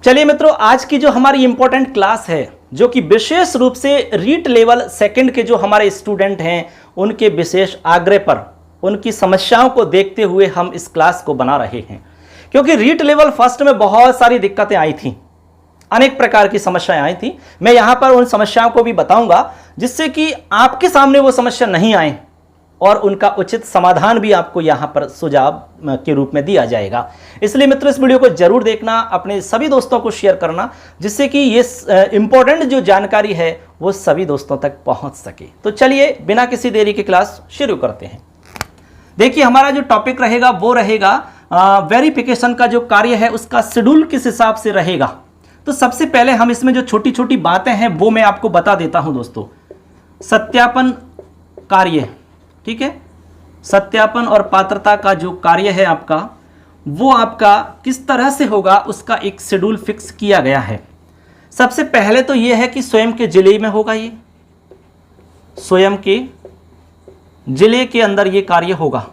चलिए मित्रों, आज की जो हमारी इंपॉर्टेंट क्लास है, जो कि विशेष रूप से रीट लेवल सेकंड के जो हमारे स्टूडेंट हैं उनके विशेष आग्रह पर उनकी समस्याओं को देखते हुए हम इस क्लास को बना रहे हैं। क्योंकि रीट लेवल फर्स्ट में बहुत सारी दिक्कतें आई थी, अनेक प्रकार की समस्याएं आई थी। मैं यहां पर उन समस्याओं को भी बताऊंगा जिससे कि आपके सामने वो समस्या नहीं आए और उनका उचित समाधान भी आपको यहां पर सुझाव के रूप में दिया जाएगा। इसलिए मित्रों, इस वीडियो को जरूर देखना, अपने सभी दोस्तों को शेयर करना, जिससे कि ये इंपॉर्टेंट जो जानकारी है वो सभी दोस्तों तक पहुंच सके। तो चलिए बिना किसी देरी के क्लास शुरू करते हैं। देखिए, हमारा जो टॉपिक रहेगा वो रहेगा वेरिफिकेशन का जो कार्य है उसका शेड्यूल किस हिसाब से रहेगा। तो सबसे पहले हम इसमें जो छोटी छोटी बातें हैं वो मैं आपको बता देता हूं दोस्तों। सत्यापन कार्य, ठीक है, सत्यापन और पात्रता का जो कार्य है आपका, वो आपका किस तरह से होगा उसका एक शेड्यूल फिक्स किया गया है। सबसे पहले तो ये है कि स्वयं के जिले में होगा, ये स्वयं के जिले के अंदर ये कार्य होगा।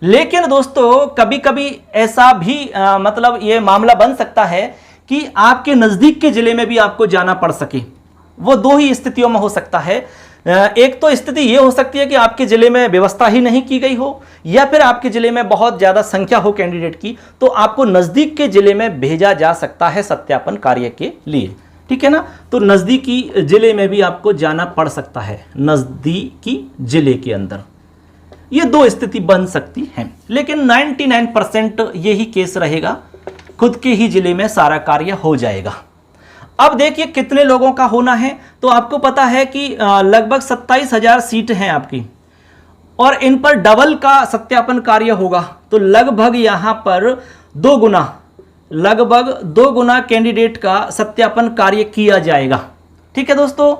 लेकिन दोस्तों कभी कभी ऐसा भी मतलब ये मामला बन सकता है कि आपके नजदीक के जिले में भी आपको जाना पड़ सके। वो दो ही स्थितियों में हो सकता है। एक तो स्थिति ये हो सकती है कि आपके जिले में व्यवस्था ही नहीं की गई हो, या फिर आपके जिले में बहुत ज्यादा संख्या हो कैंडिडेट की, तो आपको नजदीक के जिले में भेजा जा सकता है सत्यापन कार्य के लिए, ठीक है ना। तो नजदीकी जिले में भी आपको जाना पड़ सकता है, नजदीकी जिले के अंदर। ये दो स्थिति बन सकती है, लेकिन 99% यही केस रहेगा, खुद के ही जिले में सारा कार्य हो जाएगा। अब देखिए कितने लोगों का होना है, तो आपको पता है कि लगभग 27,000 सीट हैं आपकी, और इन पर डबल का सत्यापन कार्य होगा। तो लगभग यहां पर लगभग दो गुना कैंडिडेट का सत्यापन कार्य किया जाएगा, ठीक है दोस्तों।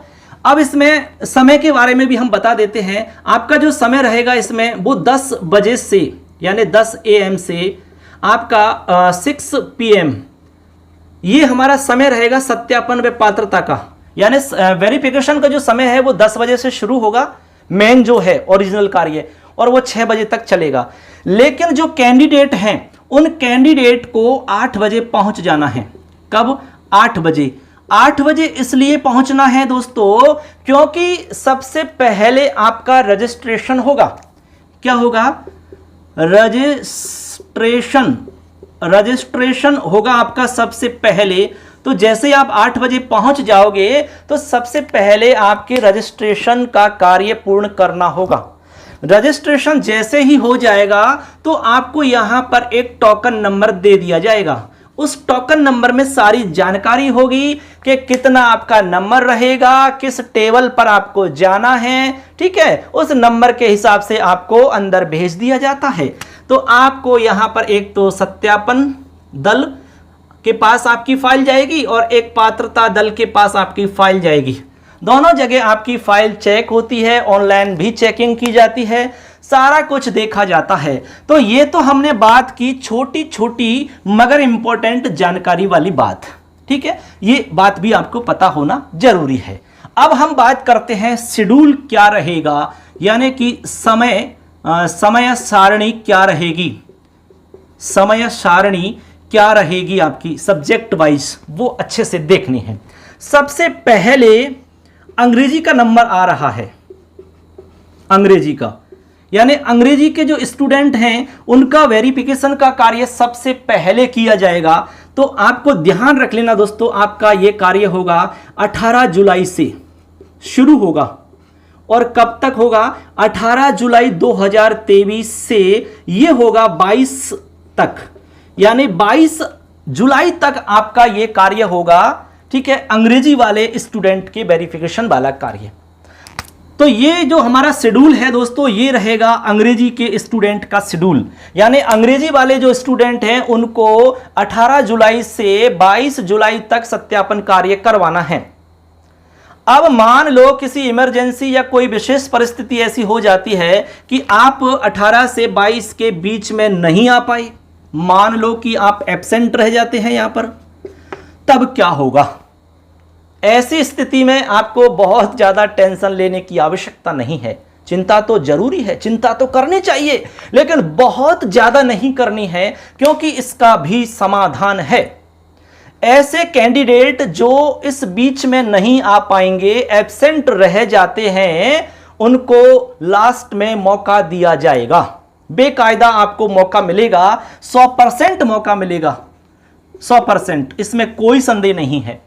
अब इसमें समय के बारे में भी हम बता देते हैं। आपका जो समय रहेगा इसमें वो 10 बजे से, यानी 10 AM से आपका 6 PM, ये हमारा समय रहेगा सत्यापन व पात्रता का। यानी वेरिफिकेशन का जो समय है वो 10 बजे से शुरू होगा, मेन जो है ओरिजिनल कार्य, और वो 6 बजे तक चलेगा। लेकिन जो कैंडिडेट हैं उन कैंडिडेट को 8 बजे पहुंच जाना है। कब? 8 बजे। 8 बजे इसलिए पहुंचना है दोस्तों क्योंकि सबसे पहले आपका रजिस्ट्रेशन होगा। क्या होगा? रजिस्ट्रेशन होगा आपका सबसे पहले। तो जैसे आप 8 बजे पहुंच जाओगे तो सबसे पहले आपके रजिस्ट्रेशन का कार्य पूर्ण करना होगा। रजिस्ट्रेशन जैसे ही हो जाएगा तो आपको यहां पर एक टोकन नंबर दे दिया जाएगा। उस टोकन नंबर में सारी जानकारी होगी कि कितना आपका नंबर रहेगा, किस टेबल पर आपको जाना है, ठीक है। उस नंबर के हिसाब से आपको अंदर भेज दिया जाता है। तो आपको यहां पर एक तो सत्यापन दल के पास आपकी फाइल जाएगी और एक पात्रता दल के पास आपकी फाइल जाएगी। दोनों जगह आपकी फाइल चेक होती है, ऑनलाइन भी चेकिंग की जाती है, सारा कुछ देखा जाता है। तो ये तो हमने बात की छोटी छोटी मगर इंपॉर्टेंट जानकारी वाली बात, ठीक है। ये बात भी आपको पता होना जरूरी है। अब हम बात करते हैं शेड्यूल क्या रहेगा, यानी कि समय सारणी क्या रहेगी। समय सारणी क्या रहेगी आपकी सब्जेक्ट वाइज, वो अच्छे से देखनी है। सबसे पहले अंग्रेजी का नंबर आ रहा है, अंग्रेजी का, यानी अंग्रेजी के जो स्टूडेंट हैं उनका वेरिफिकेशन का कार्य सबसे पहले किया जाएगा। तो आपको ध्यान रख लेना दोस्तों, आपका यह कार्य होगा 18 जुलाई से शुरू होगा और कब तक होगा? 18 जुलाई 2023 से यह होगा 22 तक, यानी 22 जुलाई तक आपका यह कार्य होगा, ठीक है, अंग्रेजी वाले स्टूडेंट के वेरिफिकेशन वाला कार्य। तो ये जो हमारा शेड्यूल है दोस्तों, ये रहेगा अंग्रेजी के स्टूडेंट का शेड्यूल। यानी अंग्रेजी वाले जो स्टूडेंट हैं उनको 18 जुलाई से 22 जुलाई तक सत्यापन कार्य करवाना है। अब मान लो किसी इमरजेंसी या कोई विशेष परिस्थिति ऐसी हो जाती है कि आप 18 से 22 के बीच में नहीं आ पाए, मान लो कि आप एब्सेंट रह जाते हैं यहां पर, तब क्या होगा? ऐसी स्थिति में आपको बहुत ज्यादा टेंशन लेने की आवश्यकता नहीं है। चिंता तो जरूरी है, चिंता तो करनी चाहिए, लेकिन बहुत ज्यादा नहीं करनी है, क्योंकि इसका भी समाधान है। ऐसे कैंडिडेट जो इस बीच में नहीं आ पाएंगे, एब्सेंट रह जाते हैं, उनको लास्ट में मौका दिया जाएगा। बेकायदा आपको मौका मिलेगा, 100% मौका मिलेगा, 100%, इसमें कोई संदेह नहीं है।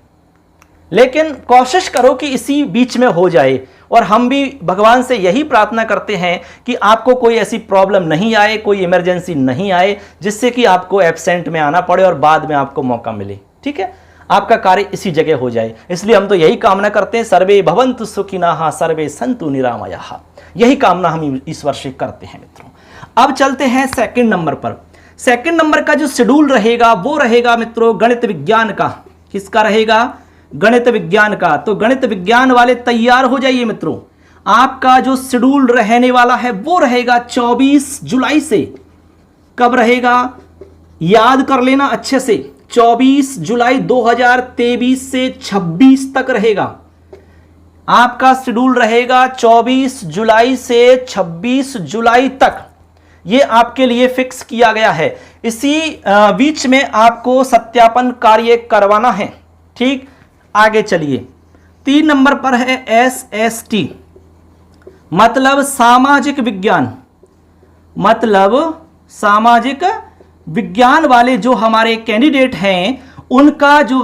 लेकिन कोशिश करो कि इसी बीच में हो जाए, और हम भी भगवान से यही प्रार्थना करते हैं कि आपको कोई ऐसी प्रॉब्लम नहीं आए, कोई इमरजेंसी नहीं आए जिससे कि आपको एब्सेंट में आना पड़े और बाद में आपको मौका मिले। ठीक है, आपका कार्य इसी जगह हो जाए। इसलिए हम तो यही कामना करते हैं, सर्वे भवन्तु सुखिनः सर्वे सन्तु निरामयाः, यही कामना हम ईश्वर से करते हैं मित्रों। अब चलते हैं सेकंड नंबर पर। सेकंड नंबर का जो शेड्यूल रहेगा वो रहेगा मित्रों गणित विज्ञान का। किसका रहेगा? गणित विज्ञान का। तो गणित विज्ञान वाले तैयार हो जाइए मित्रों, आपका जो शेड्यूल रहने वाला है वो रहेगा 24 जुलाई से। कब रहेगा? याद कर लेना अच्छे से, 24 जुलाई 2023 से 26 तक रहेगा। आपका शेड्यूल रहेगा 24 जुलाई से 26 जुलाई तक, ये आपके लिए फिक्स किया गया है। इसी बीच में आपको सत्यापन कार्य करवाना है। ठीक, आगे चलिए। 3 नंबर पर है SST, मतलब सामाजिक विज्ञान। मतलब सामाजिक विज्ञान वाले जो हमारे कैंडिडेट हैं, उनका जो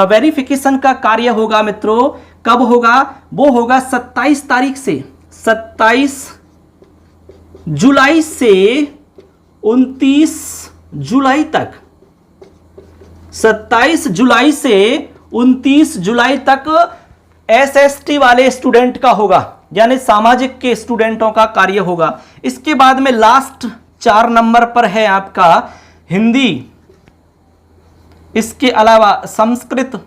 वेरिफिकेशन का कार्य होगा मित्रों, कब होगा? वो होगा 27 तारीख से, 27 जुलाई से 29 जुलाई तक। 27 जुलाई से 29 जुलाई तक SST वाले स्टूडेंट का होगा, यानी सामाजिक के स्टूडेंटों का कार्य होगा। इसके बाद में लास्ट 4 नंबर पर है आपका हिंदी, इसके अलावा संस्कृत,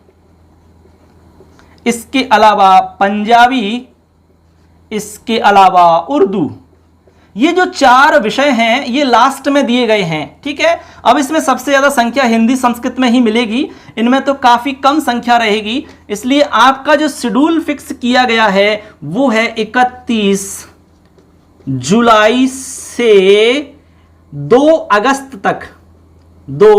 इसके अलावा पंजाबी, इसके अलावा उर्दू। ये जो 4 विषय हैं ये लास्ट में दिए गए हैं। ठीक है, अब इसमें सबसे ज्यादा संख्या हिंदी संस्कृत में ही मिलेगी, इनमें तो काफी कम संख्या रहेगी। इसलिए आपका जो शेड्यूल फिक्स किया गया है वो है 31 जुलाई से 2 अगस्त तक। 2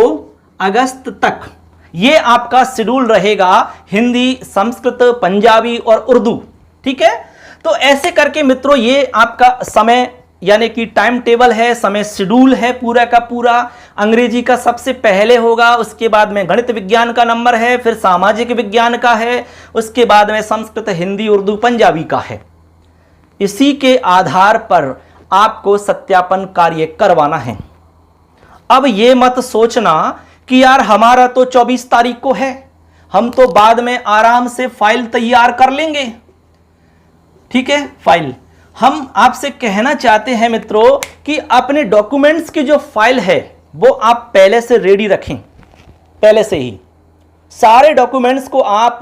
अगस्त तक ये आपका शेड्यूल रहेगा, हिंदी, संस्कृत, पंजाबी और उर्दू। ठीक है, तो ऐसे करके मित्रों ये आपका समय यानी कि टाइम टेबल है, समय शेड्यूल है पूरा का पूरा। अंग्रेजी का सबसे पहले होगा, उसके बाद में गणित विज्ञान का नंबर है, फिर सामाजिक विज्ञान का है, उसके बाद में संस्कृत, हिंदी, उर्दू, पंजाबी का है। इसी के आधार पर आपको सत्यापन कार्य करवाना है। अब ये मत सोचना कि यार हमारा तो 24 तारीख को है, हम तो बाद में आराम से फाइल तैयार कर लेंगे। ठीक है, फाइल हम आपसे कहना चाहते हैं मित्रों कि अपने डॉक्यूमेंट्स की जो फाइल है वो आप पहले से रेडी रखें। पहले से ही सारे डॉक्यूमेंट्स को आप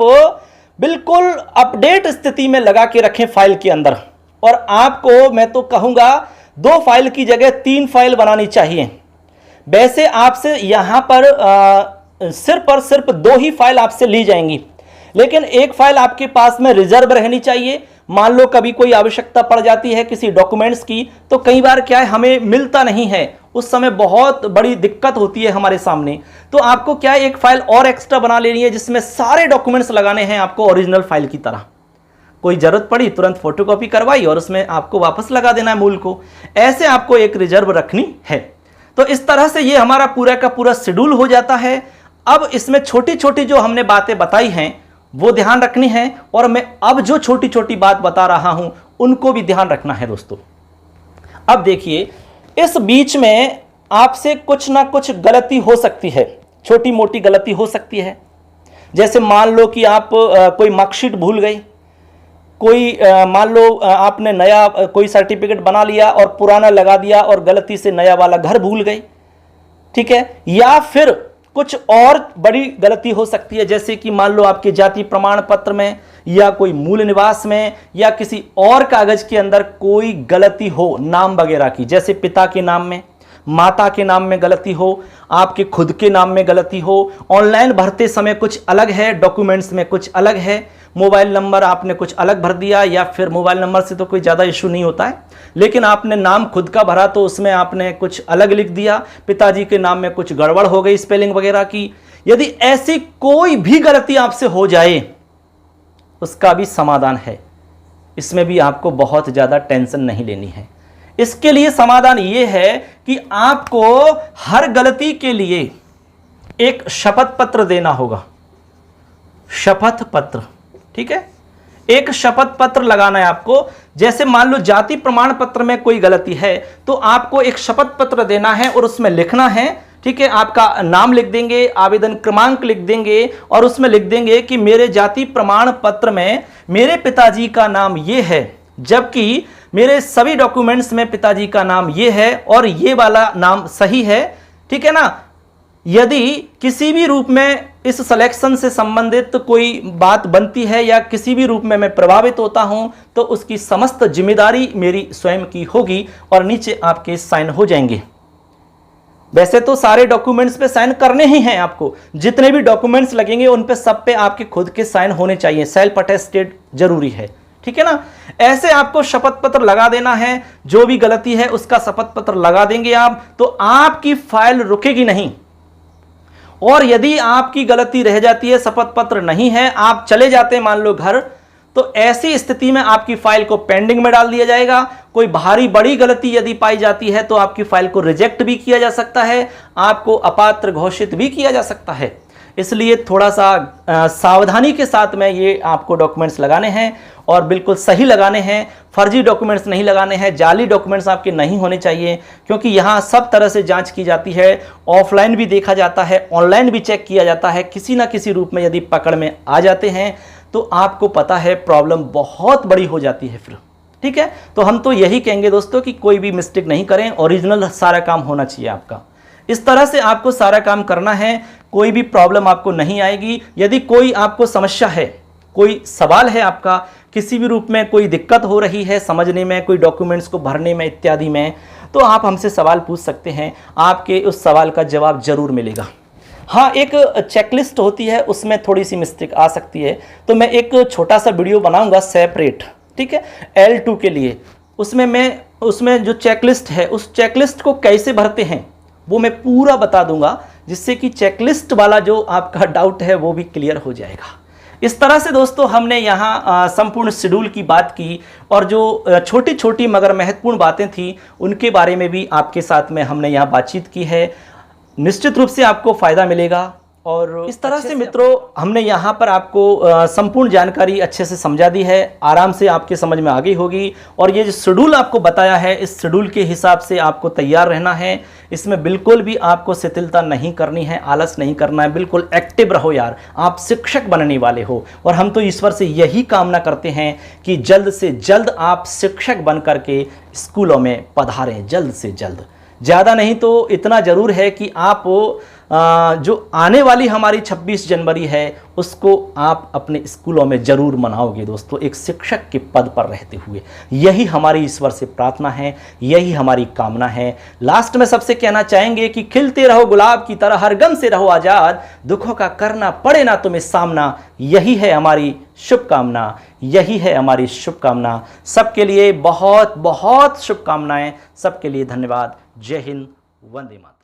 बिल्कुल अपडेट स्थिति में लगा के रखें फाइल के अंदर। और आपको मैं तो कहूंगा 2 फाइल की जगह 3 फाइल बनानी चाहिए। वैसे आपसे यहां पर सिर्फ और सिर्फ 2 ही फाइल आपसे ली जाएंगी, लेकिन एक फाइल आपके पास में रिजर्व रहनी चाहिए। मान लो कभी कोई आवश्यकता पड़ जाती है किसी डॉक्यूमेंट्स की, तो कई बार क्या है हमें मिलता नहीं है, उस समय बहुत बड़ी दिक्कत होती है हमारे सामने। तो आपको क्या है एक फाइल और एक्स्ट्रा बना लेनी है जिसमें सारे डॉक्यूमेंट्स लगाने हैं आपको ओरिजिनल फाइल की तरह। कोई जरूरत पड़ी तुरंत फोटोकॉपी करवाई और उसमें आपको वापस लगा देना है मूल को। ऐसे आपको एक रिजर्व रखनी है। तो इस तरह से ये हमारा पूरा का पूरा शेड्यूल हो जाता है। अब इसमें छोटी छोटी जो हमने बातें बताई हैं वो ध्यान रखनी है, और मैं अब जो छोटी छोटी बात बता रहा हूं उनको भी ध्यान रखना है दोस्तों। अब देखिए, इस बीच में आपसे कुछ ना कुछ गलती हो सकती है, छोटी मोटी गलती हो सकती है। जैसे मान लो कि आप कोई मार्कशीट भूल गई, कोई मान लो आपने नया कोई सर्टिफिकेट बना लिया और पुराना लगा दिया और गलती से नया वाला घर भूल गई। ठीक है, या फिर कुछ और बड़ी गलती हो सकती है, जैसे कि मान लो आपके जाति प्रमाण पत्र में या कोई मूल निवास में या किसी और कागज के अंदर कोई गलती हो नाम वगैरह की, जैसे पिता के नाम में, माता के नाम में गलती हो, आपके खुद के नाम में गलती हो, ऑनलाइन भरते समय कुछ अलग है, डॉक्यूमेंट्स में कुछ अलग है, मोबाइल नंबर आपने कुछ अलग भर दिया, या फिर मोबाइल नंबर से तो कोई ज़्यादा इशू नहीं होता है, लेकिन आपने नाम खुद का भरा तो उसमें आपने कुछ अलग लिख दिया, पिताजी के नाम में कुछ गड़बड़ हो गई स्पेलिंग वगैरह की, यदि ऐसी कोई भी गलती आपसे हो जाए, उसका भी समाधान है। इसमें भी आपको बहुत ज़्यादा टेंशन नहीं लेनी है। इसके लिए समाधान यह है कि आपको हर गलती के लिए एक शपथ पत्र देना होगा। शपथ पत्र, ठीक है, एक शपथ पत्र लगाना है आपको। जैसे मान लो जाति प्रमाण पत्र में कोई गलती है तो आपको एक शपथ पत्र देना है और उसमें लिखना है, ठीक है, आपका नाम लिख देंगे, आवेदन क्रमांक लिख देंगे और उसमें लिख देंगे कि मेरे जाति प्रमाण पत्र में मेरे पिताजी का नाम ये है, जबकि मेरे सभी डॉक्यूमेंट्स में पिताजी का नाम ये है और ये वाला नाम सही है, ठीक है ना। यदि किसी भी रूप में इस सिलेक्शन से संबंधित कोई बात बनती है या किसी भी रूप में मैं प्रभावित होता हूं तो उसकी समस्त जिम्मेदारी मेरी स्वयं की होगी और नीचे आपके साइन हो जाएंगे। वैसे तो सारे डॉक्यूमेंट्स पे साइन करने ही हैं आपको, जितने भी डॉक्यूमेंट्स लगेंगे उन पे सब पे आपके खुद के साइन होने चाहिए, सेल्फ अटेस्टेड जरूरी है, ठीक है ना। ऐसे आपको शपथ पत्र लगा देना है, जो भी गलती है उसका शपथ पत्र लगा देंगे आप, तो आपकी फाइल रुकेगी नहीं। और यदि आपकी गलती रह जाती है, शपथ पत्र नहीं है, आप चले जाते हैं मान लो घर, तो ऐसी स्थिति में आपकी फाइल को पेंडिंग में डाल दिया जाएगा। कोई भारी बड़ी गलती यदि पाई जाती है तो आपकी फाइल को रिजेक्ट भी किया जा सकता है, आपको अपात्र घोषित भी किया जा सकता है। इसलिए थोड़ा सा सावधानी के साथ में ये आपको डॉक्यूमेंट्स लगाने हैं और बिल्कुल सही लगाने हैं। फर्जी डॉक्यूमेंट्स नहीं लगाने हैं, जाली डॉक्यूमेंट्स आपके नहीं होने चाहिए, क्योंकि यहाँ सब तरह से जांच की जाती है। ऑफलाइन भी देखा जाता है, ऑनलाइन भी चेक किया जाता है। किसी ना किसी रूप में यदि पकड़ में आ जाते हैं तो आपको पता है प्रॉब्लम बहुत बड़ी हो जाती है फिर, ठीक है। तो हम तो यही कहेंगे दोस्तों कि कोई भी मिस्टेक नहीं करें, ओरिजिनल सारा काम होना चाहिए आपका। इस तरह से आपको सारा काम करना है, कोई भी प्रॉब्लम आपको नहीं आएगी। यदि कोई आपको समस्या है, कोई सवाल है आपका, किसी भी रूप में कोई दिक्कत हो रही है समझने में, कोई डॉक्यूमेंट्स को भरने में इत्यादि में, तो आप हमसे सवाल पूछ सकते हैं, आपके उस सवाल का जवाब जरूर मिलेगा। हाँ, एक चेकलिस्ट होती है, उसमें थोड़ी सी मिस्टेक आ सकती है, तो मैं एक छोटा सा वीडियो बनाऊंगा सेपरेट, ठीक है, L2 के लिए। उसमें जो चेकलिस्ट है, उस चेकलिस्ट को कैसे भरते हैं वो मैं पूरा बता दूंगा, जिससे कि चेकलिस्ट वाला जो आपका डाउट है वो भी क्लियर हो जाएगा। इस तरह से दोस्तों हमने यहाँ संपूर्ण शेड्यूल की बात की और जो छोटी छोटी मगर महत्वपूर्ण बातें थी उनके बारे में भी आपके साथ में हमने यहाँ बातचीत की है। निश्चित रूप से आपको फ़ायदा मिलेगा। और इस तरह से मित्रों हमने यहाँ पर आपको संपूर्ण जानकारी अच्छे से समझा दी है, आराम से आपके समझ में आ गई होगी। और ये जो शेड्यूल आपको बताया है, इस शेड्यूल के हिसाब से आपको तैयार रहना है। इसमें बिल्कुल भी आपको शिथिलता नहीं करनी है, आलस नहीं करना है, बिल्कुल एक्टिव रहो यार। आप शिक्षक बनने वाले हो और हम तो ईश्वर से यही कामना करते हैं कि जल्द से जल्द आप शिक्षक बन करके स्कूलों में पधारें, जल्द से जल्द। ज़्यादा नहीं तो इतना ज़रूर है कि आप जो आने वाली हमारी 26 जनवरी है उसको आप अपने स्कूलों में ज़रूर मनाओगे दोस्तों, एक शिक्षक के पद पर रहते हुए। यही हमारी ईश्वर से प्रार्थना है, यही हमारी कामना है। लास्ट में सबसे कहना चाहेंगे कि खिलते रहो गुलाब की तरह, हर गम से रहो आज़ाद, दुखों का करना पड़े ना तुम्हें सामना, यही है हमारी शुभकामना, यही है हमारी शुभकामना। सबके लिए बहुत बहुत शुभकामनाएं, सबके लिए धन्यवाद। जय हिंद, वंदे मातरम।